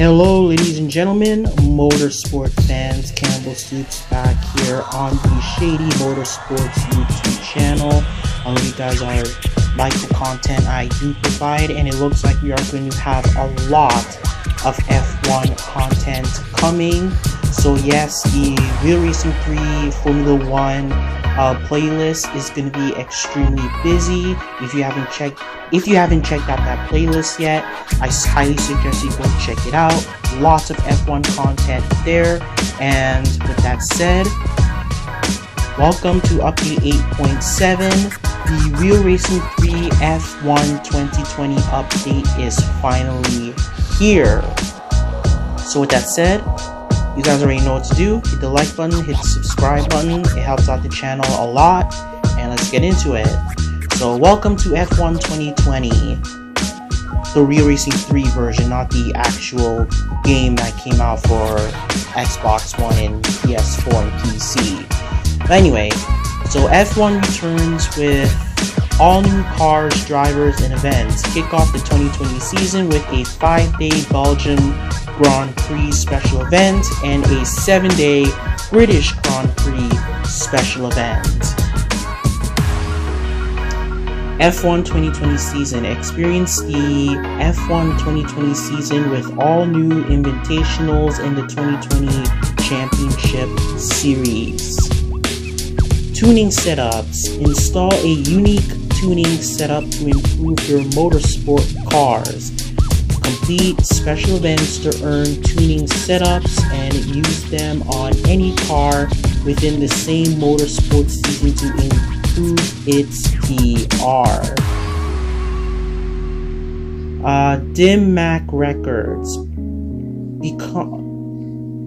Hello ladies and gentlemen, motorsport fans, Campbell Soups back here on the Shady Motorsports YouTube channel. I hope you guys like the content I do provide, and it looks like we are going to have a lot of F1 content coming. So yes, the Real Racing 3 Formula 1 playlist is going to be extremely busy. If you haven't checked out that playlist yet, I highly suggest you go check it out. Lots of F1 content there. And with that said, welcome to update 8.7. The Real Racing 3 F1 2020 update is finally here. So with that said, you guys already know what to do. Hit the like button, hit the subscribe button. It helps out the channel a lot. And let's get into it. So welcome to F1 2020, the Real Racing 3 version, not the actual game that came out for Xbox One and PS4 and PC. But anyway, so F1 returns with all new cars, drivers, and events. Kick off the 2020 season with a 5-day Belgian Grand Prix special event and a 7-day British Grand Prix special event. F1 2020 season. Experience the F1 2020 season with all new invitationals in the 2020 Championship Series. Tuning setups. Install a unique tuning setup to improve your motorsport cars. Complete special events to earn tuning setups and use them on any car within the same motorsport season to improve its PR. Dim Mak Records.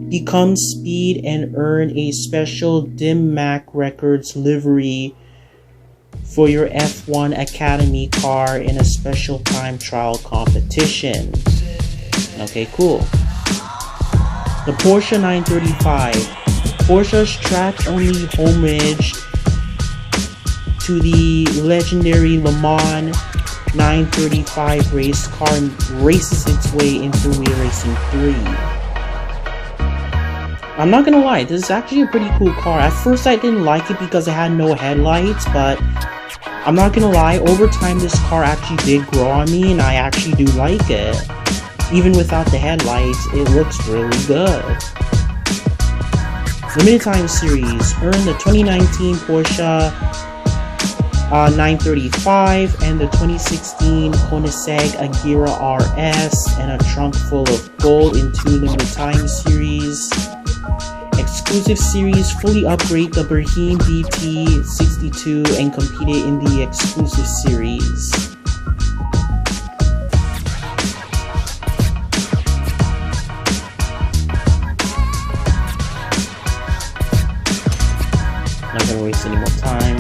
Become speed and earn a special Dim Mak Records livery for your F1 Academy car in a special time trial competition. Okay, cool. The Porsche 935. Porsche's track-only homage to the legendary Le Mans 935 race car races its way into Real Racing 3. I'm not gonna lie, this is actually a pretty cool car. At first I didn't like it because it had no headlights, but I'm not gonna lie, over time this car actually did grow on me and I actually do like it. Even without the headlights, it looks really good. Limited time series. Earn the 2019 Porsche 935 and the 2016 Koenigsegg Agera RS and a trunk full of gold in 2 limited time series. Exclusive series. Fully upgrade the Brahim BT62 and compete it in the exclusive series. Not gonna waste any more time.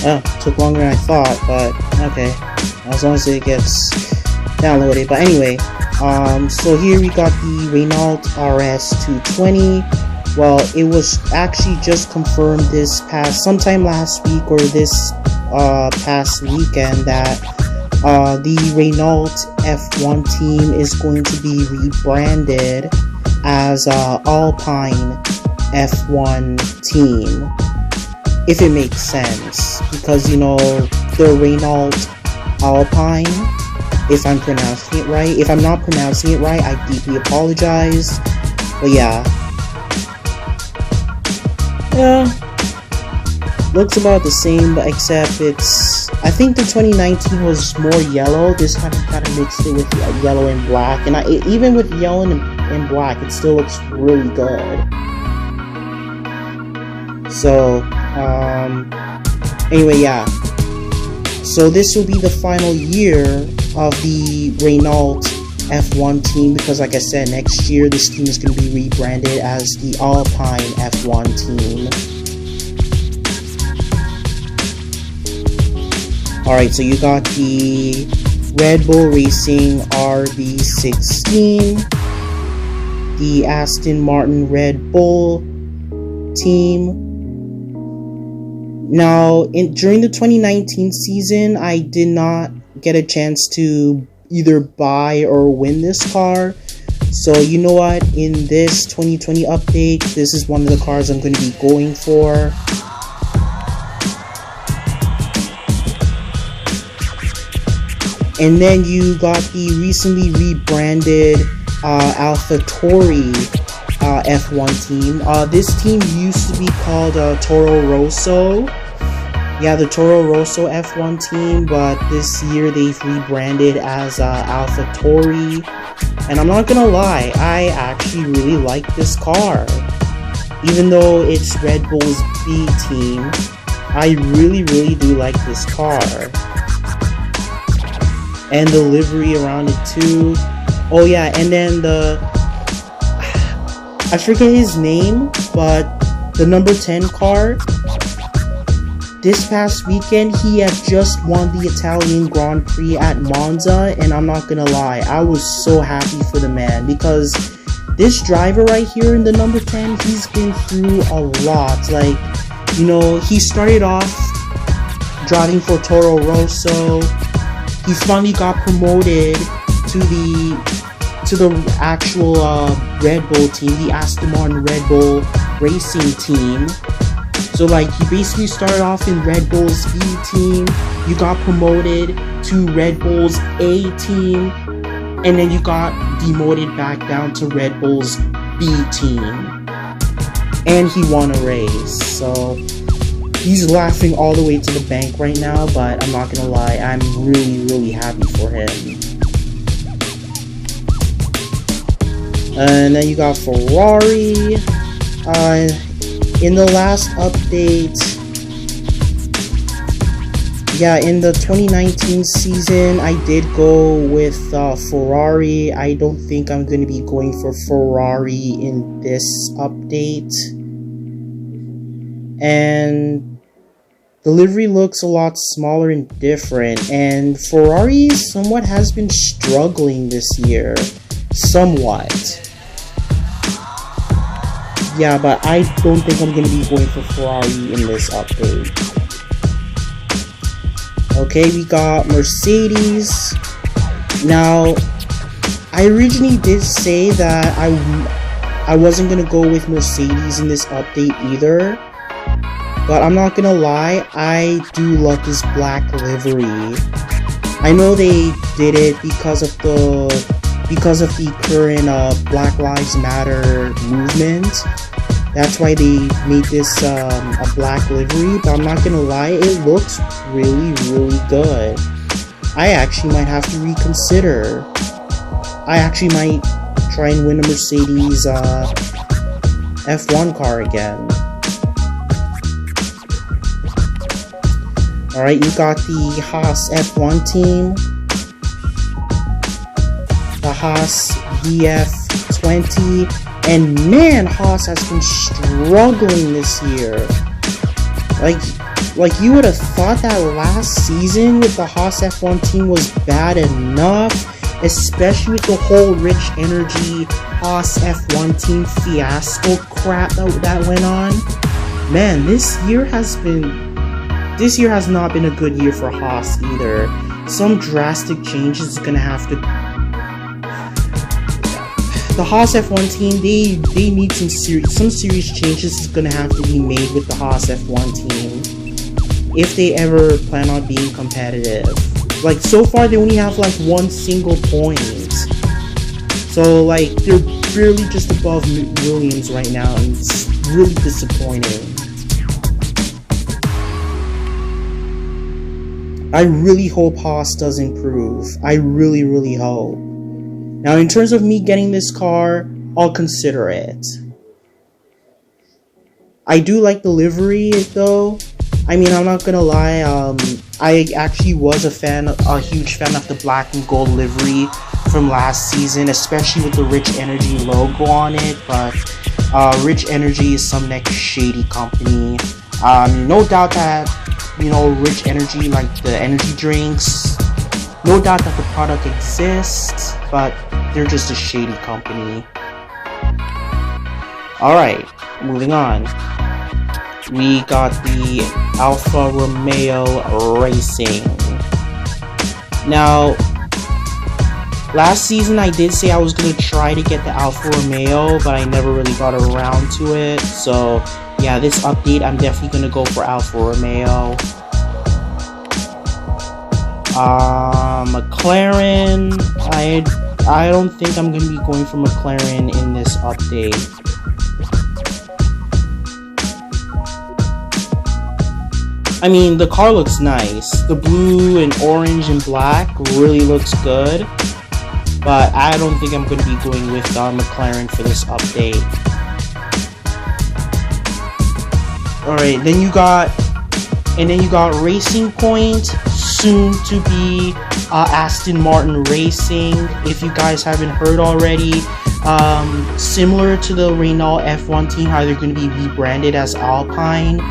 Oh, took longer than I thought, but okay. As long as it gets download it. But anyway, so here we got the Renault RS 220. Well, it was actually just confirmed sometime last week or this past weekend that the Renault F1 team is going to be rebranded as Alpine F1 team, if it makes sense, because you know the Renault Alpine, if I'm pronouncing it right. If I'm not pronouncing it right, I deeply apologize. But yeah, looks about the same, but except I think the 2019 was more yellow. This kind of mixed it with yellow and black, and even with yellow and black, it still looks really good. So anyway, yeah. So this will be the final year of the Renault F1 team, because like I said, next year this team is going to be rebranded as the Alpine F1 team. Alright, so you got the Red Bull Racing RB16, the Aston Martin Red Bull team. Now, during the 2019 season, I did not get a chance to either buy or win this car. So, you know what? In this 2020 update, this is one of the cars I'm going to be going for. And then you got the recently rebranded Tauri F1 team. This team used to be called Toro Rosso. Yeah, the Toro Rosso F1 team, but this year they've rebranded as Tauri. And I'm not gonna lie, I actually really like this car. Even though it's Red Bull's B team, I really do like this car. And the livery around it too. Oh yeah, and then I forget his name, but the number 10 car, this past weekend, he had just won the Italian Grand Prix at Monza, and I'm not gonna lie, I was so happy for the man, because this driver right here in the number 10, he's been through a lot. Like, you know, he started off driving for Toro Rosso. He finally got promoted to the actual Red Bull team, the Aston Martin Red Bull Racing team. So like, he basically started off in Red Bull's B team, you got promoted to Red Bull's A team, and then you got demoted back down to Red Bull's B team. And he won a race, so he's laughing all the way to the bank right now, but I'm not gonna lie, I'm really happy for him. And then you got Ferrari. In the last update, yeah, in the 2019 season, I did go with Ferrari. I don't think I'm going to be going for Ferrari in this update. And the livery looks a lot smaller and different, and Ferrari somewhat has been struggling this year. Somewhat. Yeah, but I don't think I'm going to be going for Ferrari in this update. Okay, we got Mercedes. Now, I originally did say that I wasn't going to go with Mercedes in this update either. But I'm not going to lie, I do love this black livery. I know they did it because of the current Black Lives Matter movement. That's why they made this a black livery, but I'm not gonna lie, it looks really good. I actually might have to reconsider. I actually might try and win a Mercedes F1 car again. Alright, you got the Haas F1 team. The Haas VF20, and man, Haas has been struggling this year. Like you would have thought that last season with the Haas F1 team was bad enough, especially with the whole Rich Energy Haas F1 team fiasco crap that went on. Man, this year has not been a good year for Haas either. Some drastic changes is gonna have to. The Haas F1 team, they need some serious changes is gonna have to be made with the Haas F1 team if they ever plan on being competitive. Like, so far they only have like one single point, so like they're barely just above Williams right now, and it's really disappointing. I really hope Haas does improve. I really hope. Now, in terms of me getting this car, I'll consider it. I do like the livery, though. I mean, I'm not gonna lie, I actually was a huge fan of the black and gold livery from last season, especially with the Rich Energy logo on it, but Rich Energy is some next shady company. No doubt that, you know, Rich Energy, like the energy drinks, no doubt that the product exists, but they're just a shady company. Alright, moving on. We got the Alfa Romeo Racing. Now, last season I did say I was going to try to get the Alfa Romeo, but I never really got around to it. So, yeah, this update I'm definitely going to go for Alfa Romeo. McLaren, I don't think I'm going to be going for McLaren in this update. I mean, the car looks nice. The blue and orange and black really looks good, but I don't think I'm going to be going with McLaren for this update. Alright, then you got Racing Point, soon to be Aston Martin Racing. If you guys haven't heard already, similar to the Renault F1 team, how they're going to be rebranded as Alpine.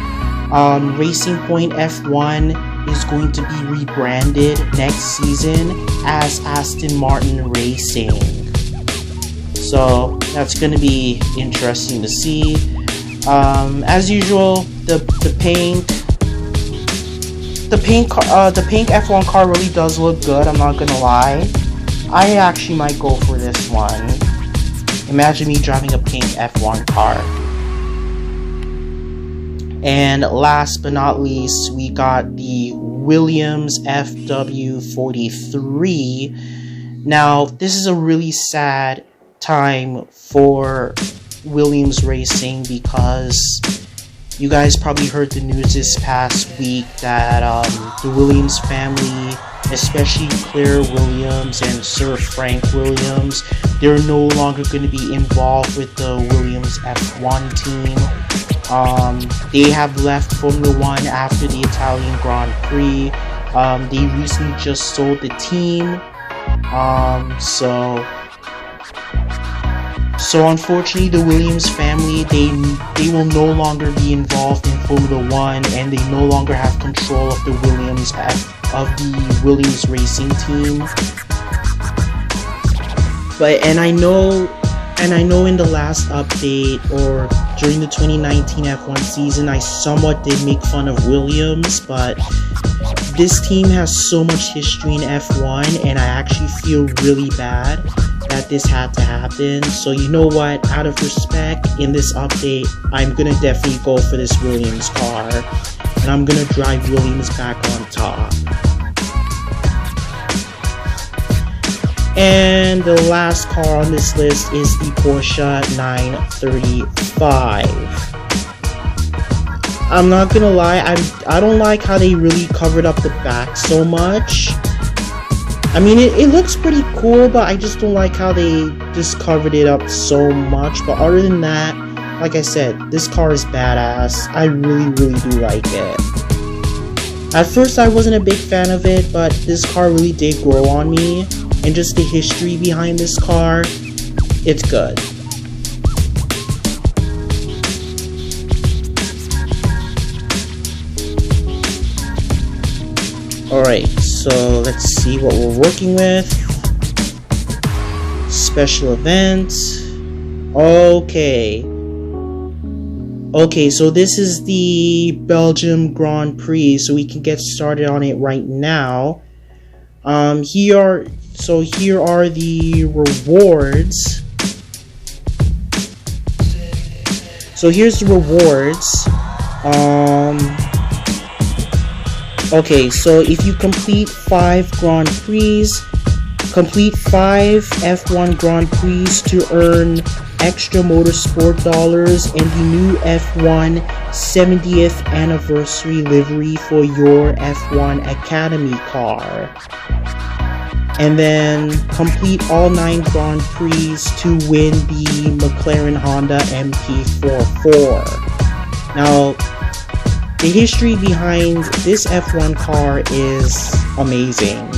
Racing Point F1 is going to be rebranded next season as Aston Martin Racing. So that's going to be interesting to see. As usual, the pink F1 car really does look good. I'm not gonna lie. I actually might go for this one. Imagine me driving a pink F1 car. And last but not least, we got the Williams FW43. Now, this is a really sad time for Williams Racing because you guys probably heard the news this past week that the Williams family, especially Claire Williams and Sir Frank Williams, they're no longer going to be involved with the Williams F1 team. They have left Formula 1 after the Italian Grand Prix. They recently just sold the team. So unfortunately, the Williams family, they will no longer be involved in Formula 1, and they no longer have control of the Williams Racing team. And I know in the last update, or during the 2019 F1 season, I somewhat did make fun of Williams, but this team has so much history in F1, and I actually feel really bad that this had to happen. So you know what, out of respect, in this update, I'm gonna definitely go for this Williams car, and I'm gonna drive Williams back on top. And the last car on this list is the Porsche 935. I'm not gonna lie, I don't like how they really covered up the back so much. I mean, it looks pretty cool, but I just don't like how they just covered it up so much. But other than that, like I said, this car is badass. I really do like it. At first, I wasn't a big fan of it, but this car really did grow on me. And just the history behind this car, it's good. Alright, so let's see what we're working with. special event. Okay, so this is the Belgian Grand Prix, so we can get started on it right now. Here are the rewards. So here's the rewards. Okay, so if you complete 5 Grand Prix, complete 5 F1 Grand Prix to earn extra motorsport dollars and the new F1 70th anniversary livery for your F1 Academy car. And then complete all 9 Grand Prix to win the McLaren Honda MP44. Now, the history behind this F1 car is amazing.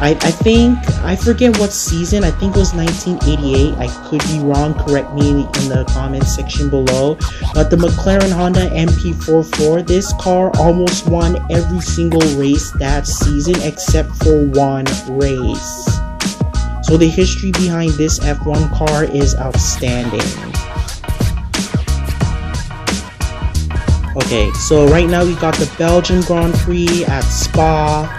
I forget what season, I think it was 1988, I could be wrong, correct me in the comment section below, but the McLaren Honda MP44, this car almost won every single race that season except for one race. So the history behind this F1 car is outstanding. Okay, so right now we got the Belgian Grand Prix at Spa.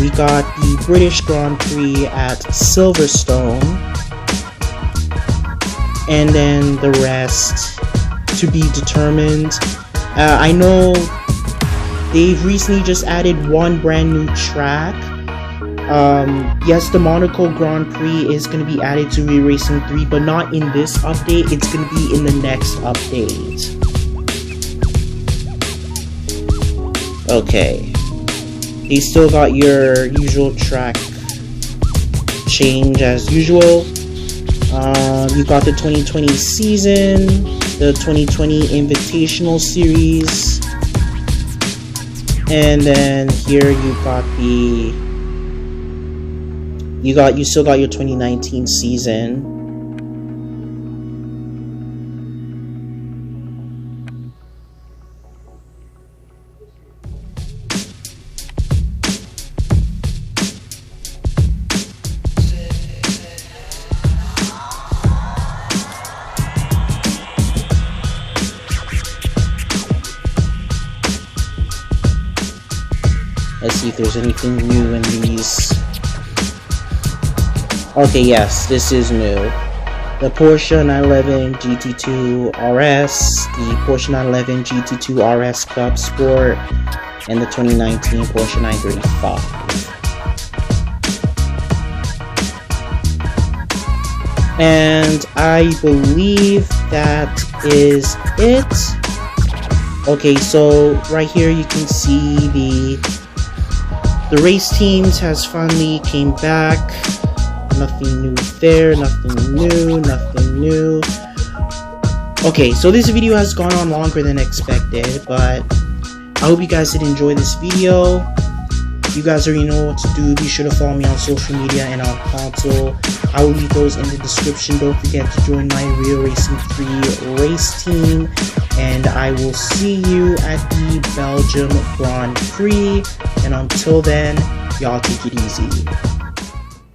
We got the British Grand Prix at Silverstone, and then the rest to be determined. I know they've recently just added one brand new track. Yes, the Monaco Grand Prix is going to be added to Re-Racing 3, but not in this update. It's going to be in the next update. Okay. You still got your usual track change as usual. You got the 2020 season, the 2020 Invitational Series, and then here you still got your 2019 season. Let's see if there's anything new in these. Okay, yes, this is new. The Porsche 911 GT2 RS, the Porsche 911 GT2 RS Club Sport, and the 2019 Porsche 935. And I believe that is it. Okay, so right here you can see the race teams has finally came back. Nothing new there, nothing new. Okay, so this video has gone on longer than expected, but I hope you guys did enjoy this video. You guys already know what to do. Be sure to follow me on social media and on console. I will leave those in the description. Don't forget to join my Real Racing 3 race team. And I will see you at the Belgium Grand Prix. And until then, y'all take it easy.